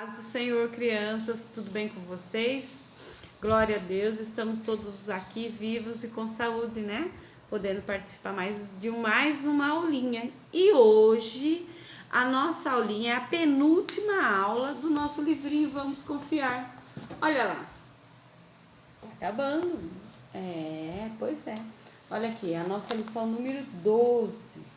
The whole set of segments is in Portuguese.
Paz do Senhor, crianças, tudo bem com vocês? Glória a Deus, estamos todos aqui vivos e com saúde, né? Podendo participar mais uma aulinha. E hoje a nossa aulinha é a penúltima aula do nosso livrinho Vamos Confiar. Olha lá, tá acabando. Pois é. Olha aqui, a nossa lição número 12.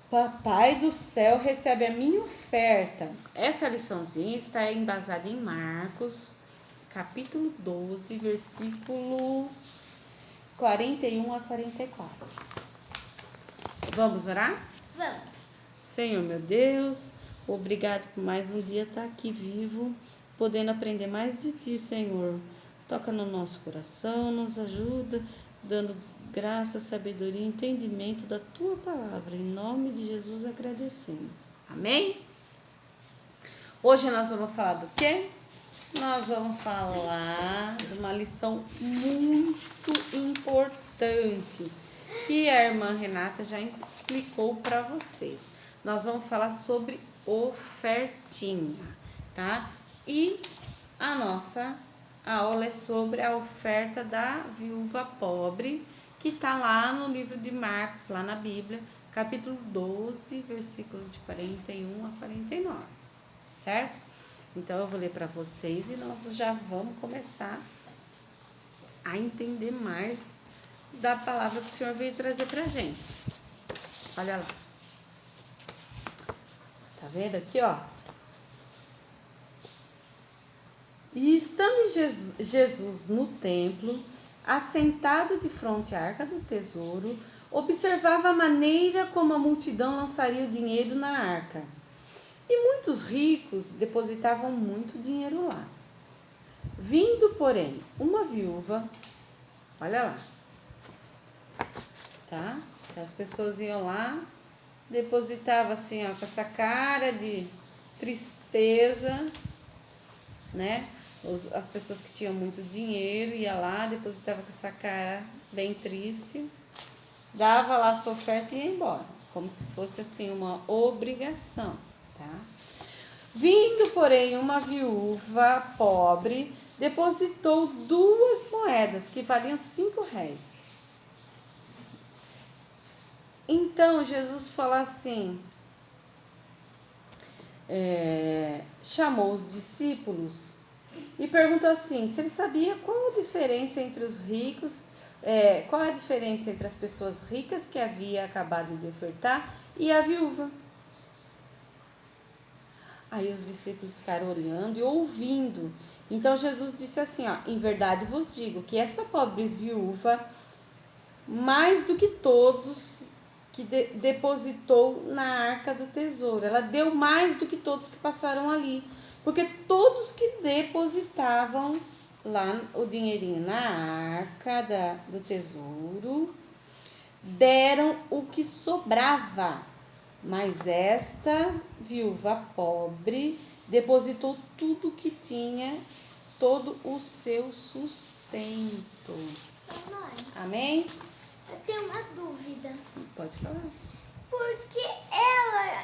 Papai do céu recebe a minha oferta. Essa liçãozinha está embasada em Marcos, capítulo 12, versículo 41 a 44. Vamos orar? Vamos. Senhor, meu Deus, obrigado por mais um dia estar aqui vivo, podendo aprender mais de Ti, Senhor. Toca no nosso coração, nos ajuda, dando graça, sabedoria e entendimento da Tua palavra. Em nome de Jesus agradecemos. Amém? Hoje nós vamos falar do quê? Nós vamos falar de uma lição muito importante que a irmã Renata já explicou para vocês. Nós vamos falar sobre ofertinha, tá? E a nossa aula é sobre a oferta da viúva pobre, que tá lá no livro de Marcos, lá na Bíblia, capítulo 12, versículos de 41 a 49, certo? Então eu vou ler para vocês e nós já vamos começar a entender mais da palavra que o Senhor veio trazer pra gente. Olha lá. Tá vendo aqui, ó? E estando Jesus no templo, assentado de frente à arca do tesouro, observava a maneira como a multidão lançaria o dinheiro na arca. E muitos ricos depositavam muito dinheiro lá. Vindo, porém, uma viúva, olha lá, tá? As pessoas iam lá, depositavam assim, ó, com essa cara de tristeza, né? As pessoas que tinham muito dinheiro ia lá, depositava com essa cara bem triste, dava lá a sua oferta e ia embora, como se fosse assim uma obrigação, tá? Vindo, porém, uma viúva pobre, depositou 2 moedas que valiam 5 réis. Então Jesus falou assim, chamou os discípulos e perguntou assim, se ele sabia qual a diferença entre os ricos, qual a diferença entre as pessoas ricas que havia acabado de ofertar e a viúva. Aí os discípulos ficaram olhando e ouvindo. Então Jesus disse assim, ó, em verdade vos digo que essa pobre viúva, mais do que todos que depositou na arca do tesouro, ela deu mais do que todos que passaram ali. Porque todos que depositavam lá o dinheirinho na arca do tesouro, deram o que sobrava. Mas esta viúva pobre depositou tudo o que tinha, todo o seu sustento. Mamãe, Amém? eu tenho uma dúvida. Pode falar. Por que ela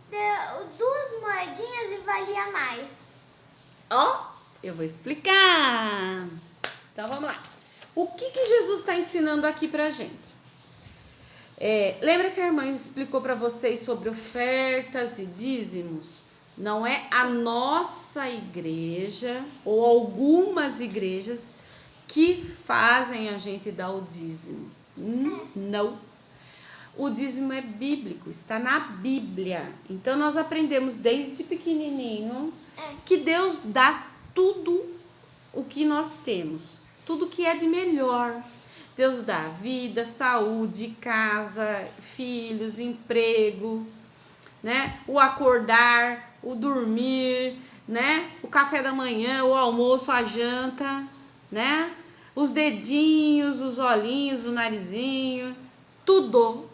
deu 2 moedinhas e valia mais? Ó, eu vou explicar. Então vamos lá. O que Jesus está ensinando aqui pra gente? Lembra que a irmã explicou para vocês sobre ofertas e dízimos? Não é a nossa igreja ou algumas igrejas que fazem a gente dar o dízimo. Não. O dízimo é bíblico, está na Bíblia. Então nós aprendemos desde pequenininho que Deus dá tudo o que nós temos, tudo que é de melhor. Deus dá vida, saúde, casa, filhos, emprego, né? O acordar, o dormir, né? O café da manhã, o almoço, a janta, né? Os dedinhos, os olhinhos, o narizinho, tudo,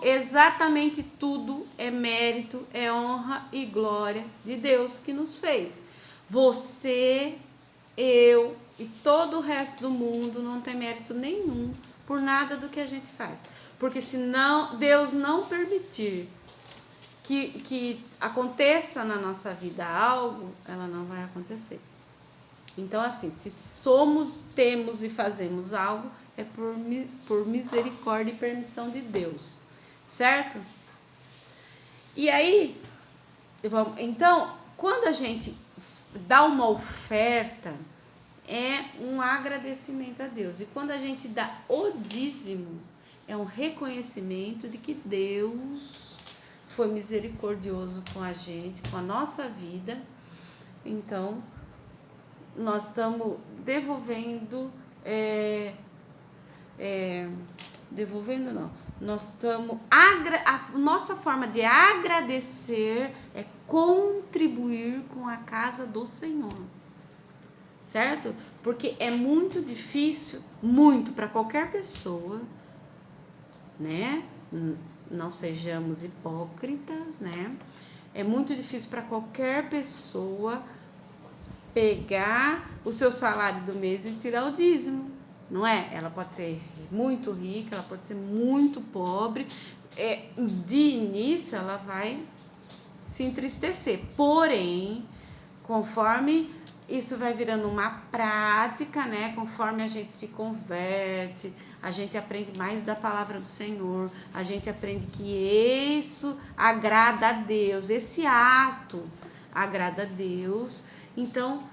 exatamente tudo é mérito, é honra e glória de Deus que nos fez. Você, eu e todo o resto do mundo não tem mérito nenhum por nada do que a gente faz. Porque se Deus não permitir que aconteça na nossa vida algo, ela não vai acontecer. Então, assim, se somos, temos e fazemos algo, é por misericórdia e permissão de Deus, certo? E aí, então, quando a gente dá uma oferta, é um agradecimento a Deus. E quando a gente dá o dízimo, é um reconhecimento de que Deus foi misericordioso com a gente, com a nossa vida. Então, nós estamos devolvendo, devolvendo não, nós estamos, a nossa forma de agradecer é contribuir com a casa do Senhor, certo? Porque é muito difícil, muito, para qualquer pessoa, né? Não sejamos hipócritas, né? É muito difícil para qualquer pessoa pegar o seu salário do mês e tirar o dízimo, não é? Ela pode ser muito rica, ela pode ser muito pobre. De início, ela vai se entristecer. Porém, conforme isso vai virando uma prática, né? Conforme a gente se converte, a gente aprende mais da palavra do Senhor, a gente aprende que isso agrada a Deus, esse ato agrada a Deus. Então,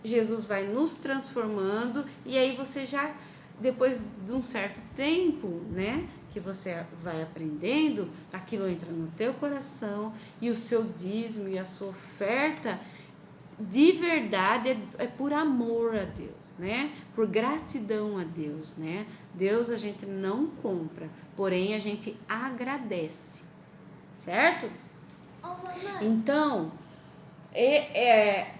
Jesus vai nos transformando e aí você já, depois de um certo tempo, né? Que você vai aprendendo, aquilo entra no teu coração e o seu dízimo e a sua oferta de verdade é por amor a Deus, né? Por gratidão a Deus, né? Deus a gente não compra, porém a gente agradece, certo? Então,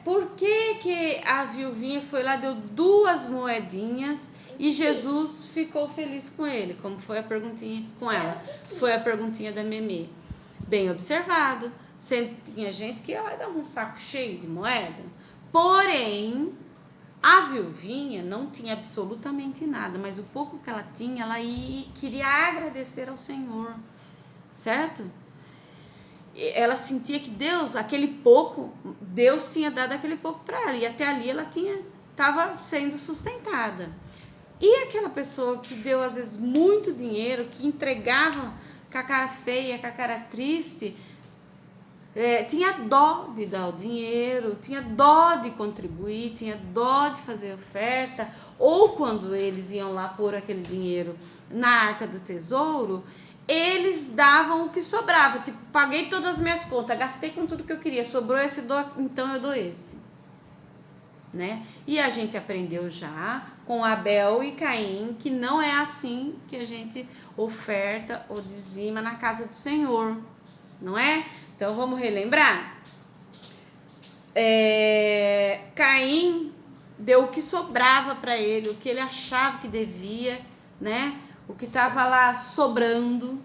por que a viuvinha foi lá, deu 2 moedinhas e Jesus ficou feliz com ele? Como foi a perguntinha com ela? Foi a perguntinha da Memê. Bem observado. Sempre tinha gente que ia lá e dava um saco cheio de moeda. Porém, a viuvinha não tinha absolutamente nada, mas o pouco que ela tinha, ela queria agradecer ao Senhor, certo? Ela sentia que Deus, aquele pouco, Deus tinha dado aquele pouco para ela, e até ali ela estava sendo sustentada. E aquela pessoa que deu às vezes muito dinheiro, que entregava com a cara feia, com a cara triste, tinha dó de dar o dinheiro, tinha dó de contribuir, tinha dó de fazer oferta, ou quando eles iam lá pôr aquele dinheiro na arca do tesouro, eles davam o que sobrava, tipo, paguei todas as minhas contas, gastei com tudo que eu queria, sobrou esse, então eu dou esse, né? E a gente aprendeu já com Abel e Caim que não é assim que a gente oferta ou dizima na casa do Senhor, não é? Então, vamos relembrar? Caim deu o que sobrava para ele, o que ele achava que devia, né? O que estava lá sobrando.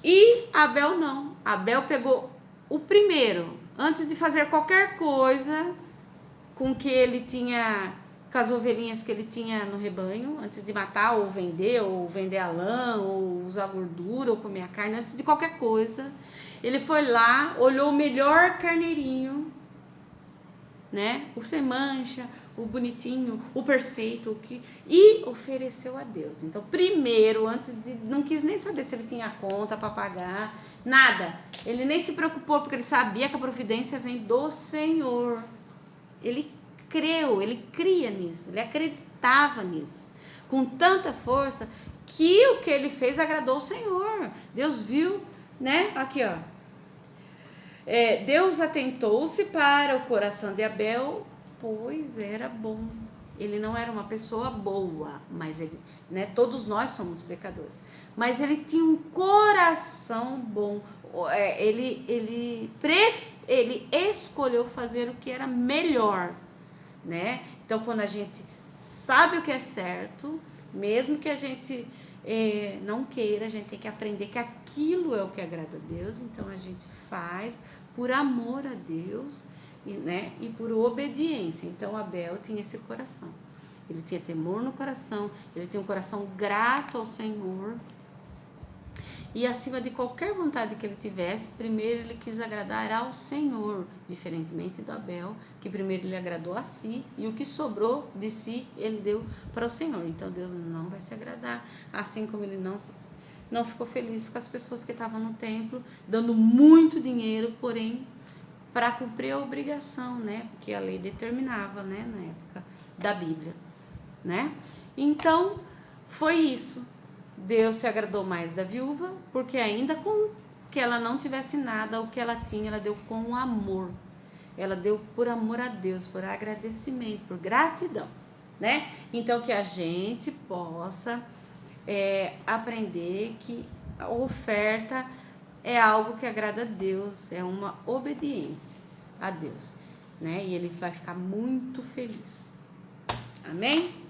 E Abel não. Abel pegou o primeiro, antes de fazer qualquer coisa com que ele tinha, com as ovelhinhas que ele tinha no rebanho, antes de matar ou vender a lã, ou usar gordura, ou comer a carne, antes de qualquer coisa, ele foi lá, olhou o melhor carneirinho, né? O sem mancha, o bonitinho, o perfeito, e ofereceu a Deus. Então, primeiro, antes de, não quis nem saber se ele tinha conta para pagar, nada. Ele nem se preocupou, porque ele sabia que a providência vem do Senhor. Ele creu, ele cria nisso, ele acreditava nisso, com tanta força que o que ele fez agradou o Senhor. Deus viu, né? Aqui, ó. Deus atentou-se para o coração de Abel, pois era bom. Ele não era uma pessoa boa, mas ele, né? Todos nós somos pecadores. Mas ele tinha um coração bom. Ele escolheu fazer o que era melhor, né? Então, quando a gente sabe o que é certo, mesmo que a gente não queira, a gente tem que aprender que aquilo é o que agrada a Deus. Então, a gente faz por amor a Deus, né? E por obediência. Então, Abel tinha esse coração. Ele tinha temor no coração, ele tinha um coração grato ao Senhor. E acima de qualquer vontade que ele tivesse, primeiro ele quis agradar ao Senhor, diferentemente do Abel, que primeiro ele agradou a si, e o que sobrou de si ele deu para o Senhor. Então Deus não vai se agradar, assim como ele não ficou feliz com as pessoas que estavam no templo, dando muito dinheiro, porém para cumprir a obrigação, né? Porque a lei determinava, né? Na época da Bíblia, né? Então, foi isso. Deus se agradou mais da viúva, porque ainda com que ela não tivesse nada, o que ela tinha, ela deu com amor. Ela deu por amor a Deus, por agradecimento, por gratidão, né? Então, que a gente possa aprender que a oferta é algo que agrada a Deus, é uma obediência a Deus, né? E ele vai ficar muito feliz. Amém?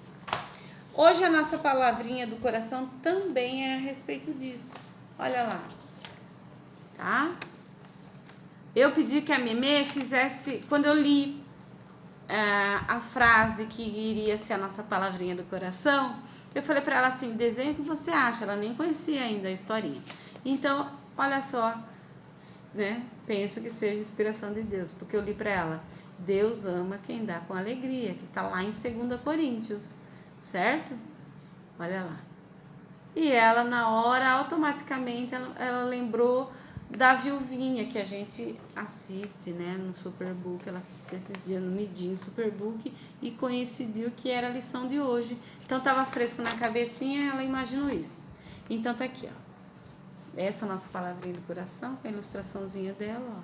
Hoje a nossa palavrinha do coração também é a respeito disso. Olha lá, tá? Eu pedi que a Memê fizesse, quando eu li a frase que iria ser a nossa palavrinha do coração, eu falei para ela assim, desenho o que você acha, ela nem conhecia ainda a historinha. Então, olha só, né? Penso que seja inspiração de Deus, porque eu li para ela, Deus ama quem dá com alegria, que tá lá em 2 Coríntios, certo? Olha lá. E ela, na hora, automaticamente, ela lembrou da viuvinha que a gente assiste, né, no Superbook. Ela assistiu esses dias no Midinho Superbook e coincidiu que era a lição de hoje. Então, tava fresco na cabecinha, ela imaginou isso. Então, tá aqui, ó. Essa é a nossa palavrinha do coração, com a ilustraçãozinha dela, ó.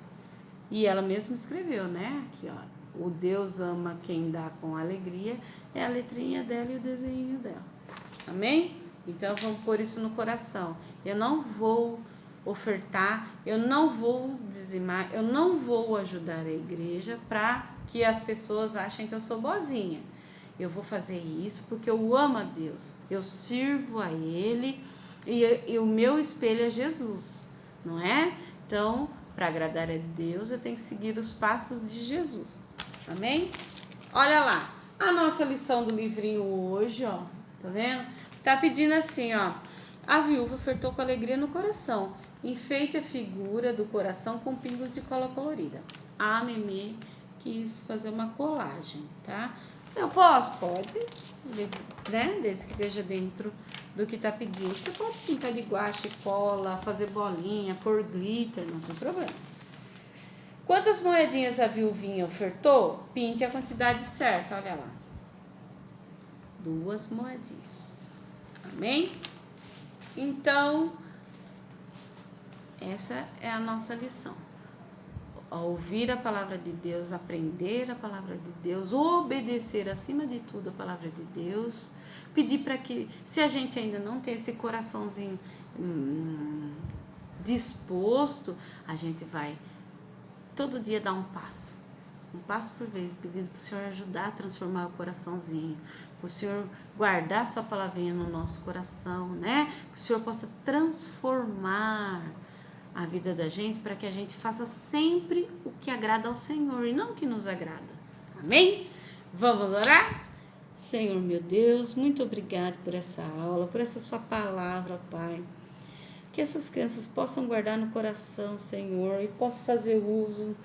E ela mesma escreveu, né? Aqui, ó. O Deus ama quem dá com alegria. É a letrinha dela e o desenho dela. Amém? Então, vamos pôr isso no coração. Eu não vou ofertar, eu não vou dizimar, eu não vou ajudar a igreja para que as pessoas achem que eu sou boazinha. Eu vou fazer isso porque eu amo a Deus. Eu sirvo a Ele. E o meu espelho é Jesus, não é? Então, para agradar a Deus, eu tenho que seguir os passos de Jesus. Amém? Olha lá, a nossa lição do livrinho hoje, ó. Tá vendo? Tá pedindo assim, ó. A viúva ofertou com alegria no coração. Enfeite a figura do coração com pingos de cola colorida. A Memê quis fazer uma colagem, tá? Eu posso? Pode, né? Desde que esteja dentro do que tá pedindo. Você pode pintar de guache, cola, fazer bolinha, pôr glitter, não tem problema. Quantas moedinhas a viuvinha ofertou? Pinte a quantidade certa, olha lá. 2 moedinhas. Amém? Então, essa é a nossa lição. Ouvir a palavra de Deus, aprender a palavra de Deus, obedecer acima de tudo a palavra de Deus, pedir para que, se a gente ainda não tem esse coraçãozinho disposto, a gente vai todo dia dar um passo por vez, pedindo para o Senhor ajudar a transformar o coraçãozinho, para o Senhor guardar sua palavrinha no nosso coração, né? Que o Senhor possa transformar a vida da gente para que a gente faça sempre o que agrada ao Senhor e não o que nos agrada. Amém? Vamos orar? Senhor, meu Deus, muito obrigado por essa aula, por essa sua palavra, Pai. Que essas crianças possam guardar no coração, Senhor, e possam fazer uso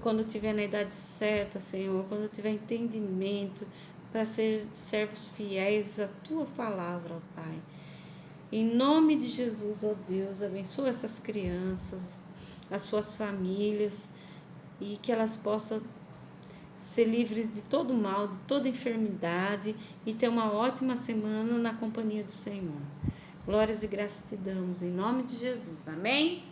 quando tiver na idade certa, Senhor, quando tiver entendimento, para ser servos fiéis à Tua palavra, Pai. Em nome de Jesus, ó Deus, abençoa essas crianças, as suas famílias, e que elas possam ser livres de todo mal, de toda enfermidade, e ter uma ótima semana na companhia do Senhor. Glórias e graças te damos, em nome de Jesus. Amém?